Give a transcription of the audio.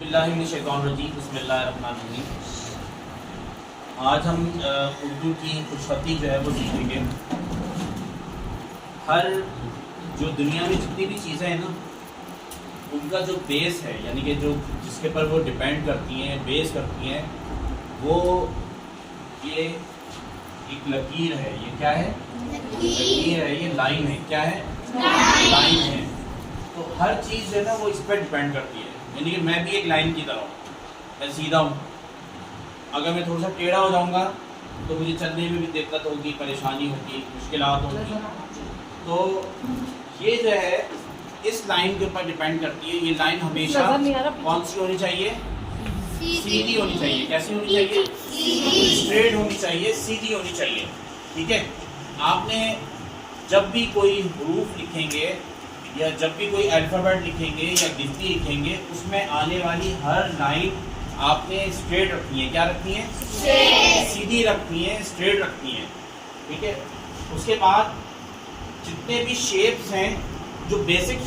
باللہ من الشیطان الرجیم بسم اللہ الرحمن الرحیم۔ آج ہم اردو کی خوش خطی جو ہے وہ سیکھیں گے۔ ہر جو دنیا میں جتنی بھی چیزیں ہیں نا، ان کا جو بیس ہے، یعنی کہ جو جس کے پر وہ ڈیپینڈ کرتی ہیں، بیس کرتی ہیں، وہ یہ ایک لکیر ہے۔ یہ کیا ہے؟ لکیر ہے، یہ لائن ہے۔ کیا ہے؟ لائن ہے۔ تو ہر چیز جو ہے نا وہ اس پہ ڈیپینڈ کرتی ہے۔ یعنی کہ میں بھی ایک لائن کی طرح ہوں، میں سیدھا ہوں، اگر میں تھوڑا سا ٹیڑھا ہو جاؤں گا تو مجھے چلنے میں بھی دقت ہوگی، پریشانی ہوگی، مشکلات ہوگی۔ تو یہ جو ہے اس لائن کے اوپر ڈیپینڈ کرتی ہے۔ یہ لائن ہمیشہ کون سی ہونی چاہیے؟ سیدھی ہونی چاہیے۔ کیسی ہونی چاہیے؟ اسٹریٹ ہونی چاہیے، سیدھی ہونی چاہیے۔ ٹھیک ہے؟ آپ نے جب بھی کوئی حروف لکھیں گے یا جب بھی کوئی الفابیٹ لکھیں گے یا گنتی لکھیں گے، اس میں آنے والی ہر لائن آپ نے اسٹریٹ رکھنی ہے۔ کیا رکھنی ہے؟ سیدھی رکھنی ہے، اسٹریٹ رکھنی ہے۔ ٹھیک ہے؟ اس کے بعد جتنے بھی شیپس ہیں، جو بیسک